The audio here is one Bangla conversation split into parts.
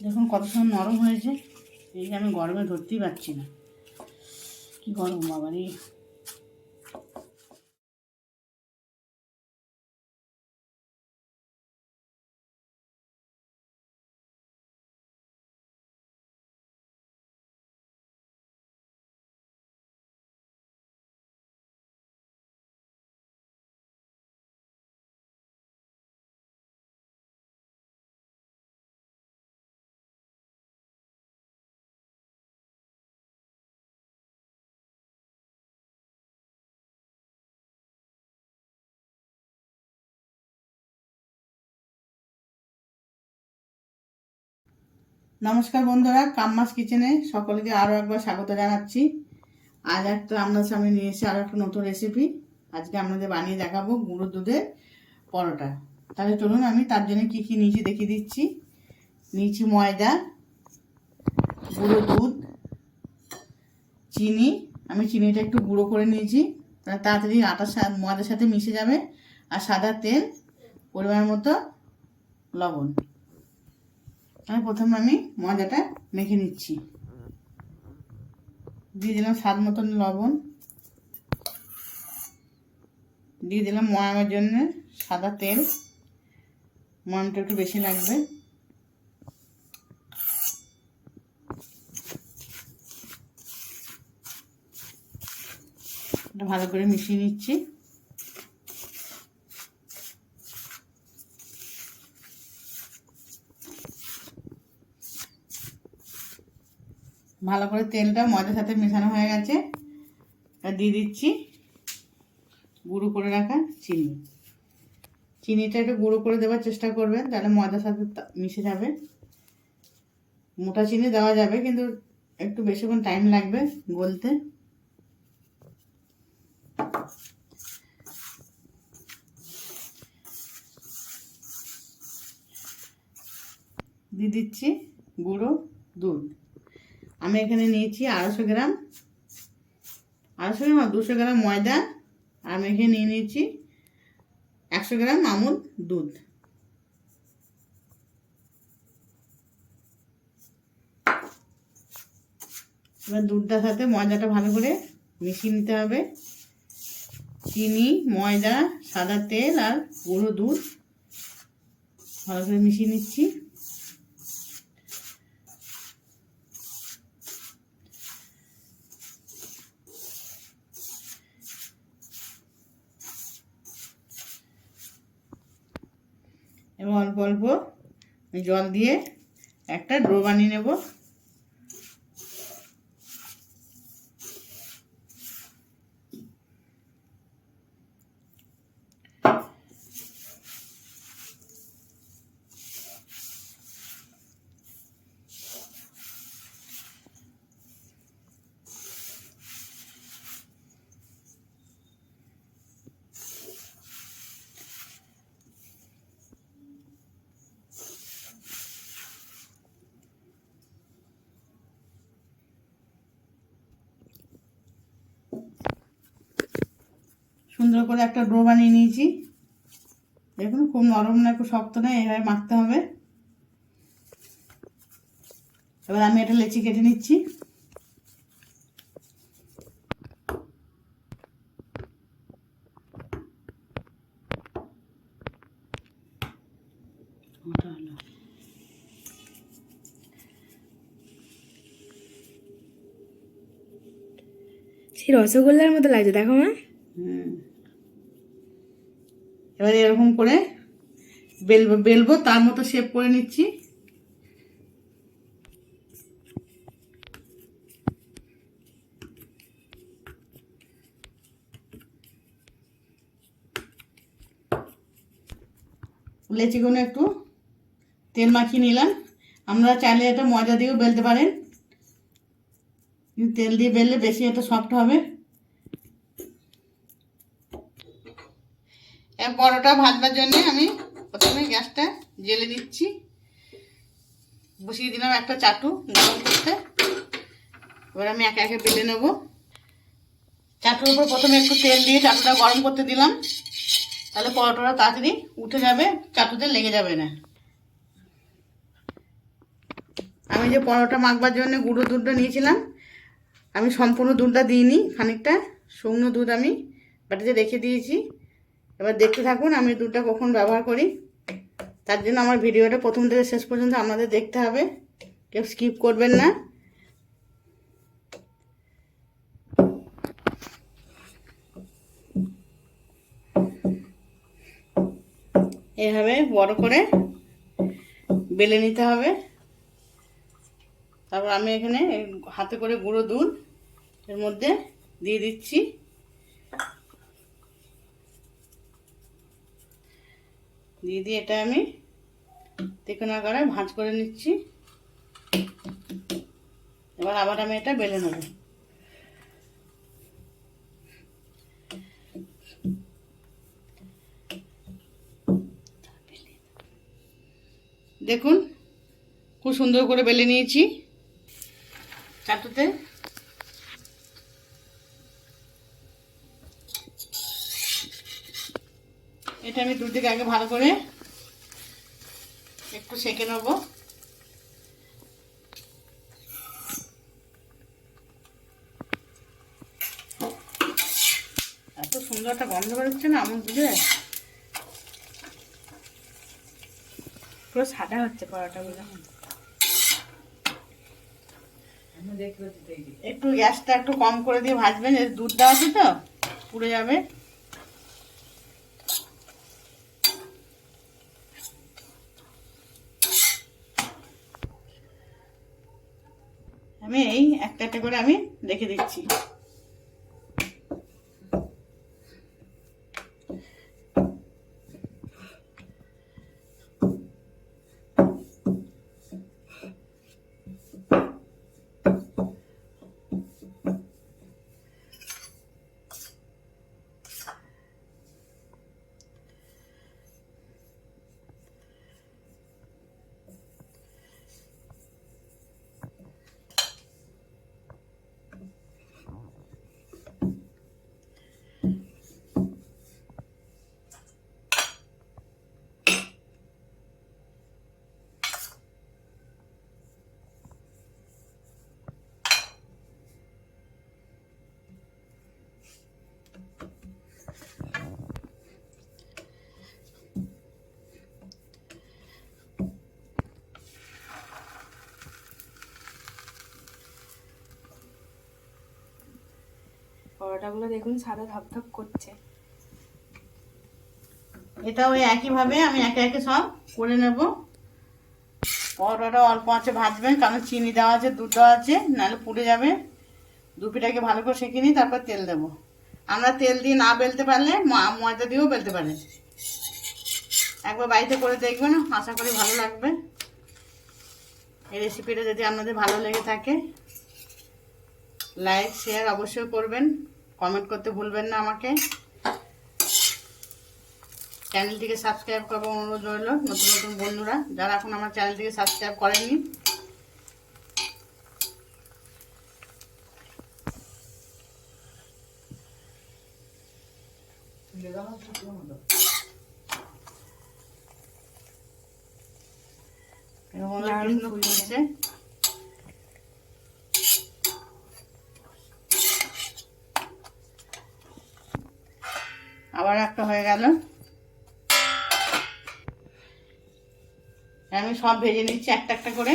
দেখুন কত সময় নরম হয়েছে। এই যে আমি গরমে ধরতেই পারছি না, কি গরম বাবা রে। নমস্কার বন্ধুরা, কাম্মাস কিচেনে সকলকে আরও একবার স্বাগত জানাচ্ছি। আজ একটা আপনার সামনে নিয়ে এসে আরও একটা নতুন রেসিপি আজকে আপনাদের বানিয়ে দেখাবো, গুঁড়ো দুধের পরোটা। তাহলে চলুন আমি তার জন্য কী কী নিয়েছি দেখিয়ে দিচ্ছি। নিয়েছি ময়দা, গুঁড়ো দুধ, চিনি। আমি চিনিটা একটু গুঁড়ো করে নিয়েছি, তাড়াতাড়ি আটার ময়দার সাথে মিশে যাবে। আর সাদা তেল, পরিমাণ মতো লবণ। প্রথমে আমি ময়দাটা মেখে নিচ্ছি। দিয়ে দিলাম স্বাদ মতন লবণ, দিয়ে দিলাম ময়ামের জন্য সাদা তেল, ময়ামটা একটু বেশি লাগবে। এটা ভালো করে মিশিয়ে নিচ্ছি। ভালো করে তেলটা ময়দার সাথে মেশানো হয়ে গেছে। আর দিয়ে দিচ্ছি গুঁড়ো করে রাখা চিনি। চিনিটা একটু গুঁড়ো করে দেওয়ার চেষ্টা করবেন, তাহলে ময়দার সাথে মিশে যাবে। মোটা চিনি দেওয়া যাবে, কিন্তু একটু বেশিক্ষণ টাইম লাগবে গলতে। দিয়ে দিচ্ছি গুঁড়ো দুধ। আমি এখানে নিয়েছি 250 গ্রাম, 200 গ্রাম ময়দা। আর আমি এখানে নিয়ে নিয়েছি 100 গ্রাম আমুল দুধ। এবার দুধটার সাথে ময়দাটা ভালো করে মিশিয়ে নিতে হবে। চিনি, ময়দা, সাদা তেল আর গুঁড়ো দুধ ভালো করে মিশিয়ে নিচ্ছি। এবং অল্প অল্প জল দিয়ে একটা ডো বানিয়ে নেব। সুন্দর করে একটা ডো বানিয়ে নিয়েছি। দেখুন খুব নরম না, খুব শক্ত না, এইভাবে মাখতে হবে। এবার আমি একটা লেচি কেটে নিচ্ছি। সেই রসগোল্লার মতো লাগছে, দেখো মা। এবার এরকম করে বেলবো, তার মতো শেপ করে নিচ্ছি। লেচিগুলো একটু তেল মাখিয়ে নিলাম। আপনারা চাইলে এটা ময়দা দিয়েও বেলতে পারেন, কিন্তু তেল দিয়ে বেললে বেশি এটা সফট হবে। পরোটা ভাজবার জন্য আমি প্রথমে গ্যাসটা জ্বেলে দিচ্ছি। বসিয়ে দিলাম একটা চাটু গরম করতে। এবার আমি একে একে বেলে নেব। চাটুর উপর প্রথমে একটু তেল দিয়ে চাটুটা গরম করতে দিলাম, তাহলে পরোটাটা তাড়াতাড়ি উঠে যাবে, চাটুতে লেগে যাবে না। আমি যে পরোটা মাখবার জন্য গুঁড়ো দুধটা নিয়েছিলাম, আমি সম্পূর্ণ দুধটা দিইনি, খানিকটা শুকনো দুধ আমি বাটিতে রেখে দিয়েছি। এবার দেখতে থাকুন আমি দুধটা কখন ব্যবহার করি। তার জন্য আমার ভিডিওটা প্রথম থেকে শেষ পর্যন্ত আপনাদের দেখতে হবে, কেউ স্কিপ করবেন না। এভাবে বড় করে বেলে নিতে হবে। তারপর আমি এখানে হাতে করে গুঁড়ো দুধ এর মধ্যে দিয়ে দিচ্ছি। দিয়ে এটা আমি তিকোনা করে ভাঁজ করে নিচ্ছি। এবার আবার আমি এটা বেলে নেব। দেখুন খুব সুন্দর করে বেলে নিয়েছি চাটুতে। এটা আমি দুধটাকে আগে ভালো করে একটু সেঁকে নেব। এত সুন্দর একটা গন্ধ বেরোচ্ছে না আমুল দুধে, পুরো সাদা হচ্ছে পরোটাগুলো। একটু গ্যাসটা একটু কম করে দিয়ে ভাজবেন, এর দুধ দেওয়া আছে তো পুড়ে যাবে। আমি এই একটা একটা করে আমি রেখে দিচ্ছি। পরোটাগুলো দেখুন সাদা ধপধপ করছে। এটা ওই একইভাবে আমি একে একে সব করে নেব। পরোটাটা অল্প আঁচে ভাজবেন, কারণ চিনি দেওয়া আছে, দুধ দেওয়া আছে, নাহলে পুড়ে যাবে। দু পিঠাকে ভালো করে সেঁকে নিই, তারপর তেল দেবো। আমরা তেল দিয়ে না বেলতে পারলে ময়দা দিয়েও বেলতে পারেন। একবার বাড়িতে করে দেখবেন, আশা করি ভালো লাগবে। এই রেসিপিটা যদি আপনাদের ভালো লেগে থাকে লাইক শেয়ার অবশ্যই করবেন, কমেন্ট করতে ভুলবেন না আমাকে। চ্যানেলটিকে সাবস্ক্রাইব করবো অনুরোধ রইল নতুন নতুন বন্ধুরা যারা এখন আমার চ্যানেলটিকে সাবস্ক্রাইব করেননি। আবার একটা হয়ে গেল। আমি সব ভেজে নিচ্ছি একটা একটা করে।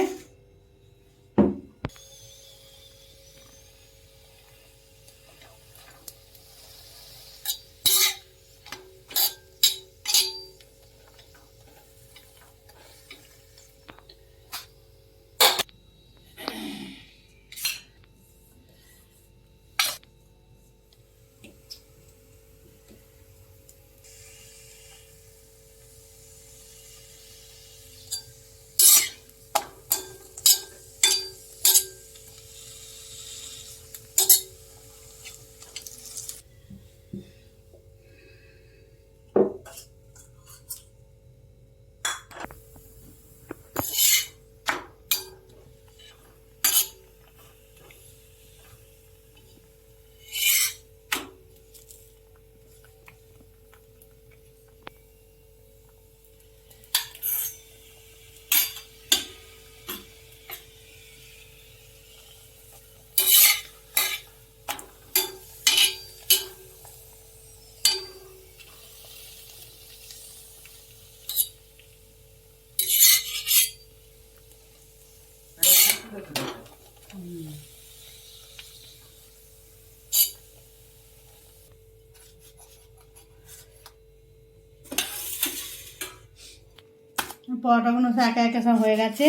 পরোটাগুলো সব একা একা সব হয়ে গেছে।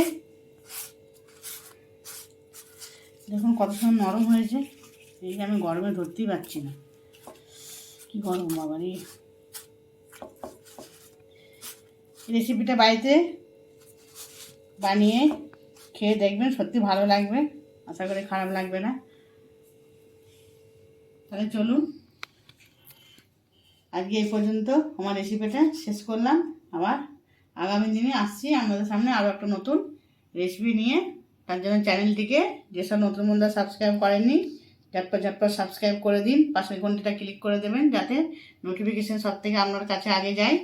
দেখুন কত সময় নরম হয়েছে। এই যে আমি গরমে ধরতেই পারছি না, কি গরম বাবা রে। রেসিপিটা বাড়িতে বানিয়ে খেয়ে দেখবেন, সত্যি ভালো লাগবে, আশা করি খারাপ লাগবে না। তাহলে চলুন আজকে এই পর্যন্ত আমার রেসিপিটা শেষ করলাম। আবার আগামী দিনে আসছি আমাদের সামনে আরও একটা নতুন রেসিপি নিয়ে। তার জন্য চ্যানেলটিকে যেসব নতুন বন্ধুরা সাবস্ক্রাইব করেননি ঝটপট সাবস্ক্রাইব করে দিন, পাশের ঘন্টিটা ক্লিক করে দেবেন যাতে নোটিফিকেশান সব থেকে আপনার কাছে আগে যায়।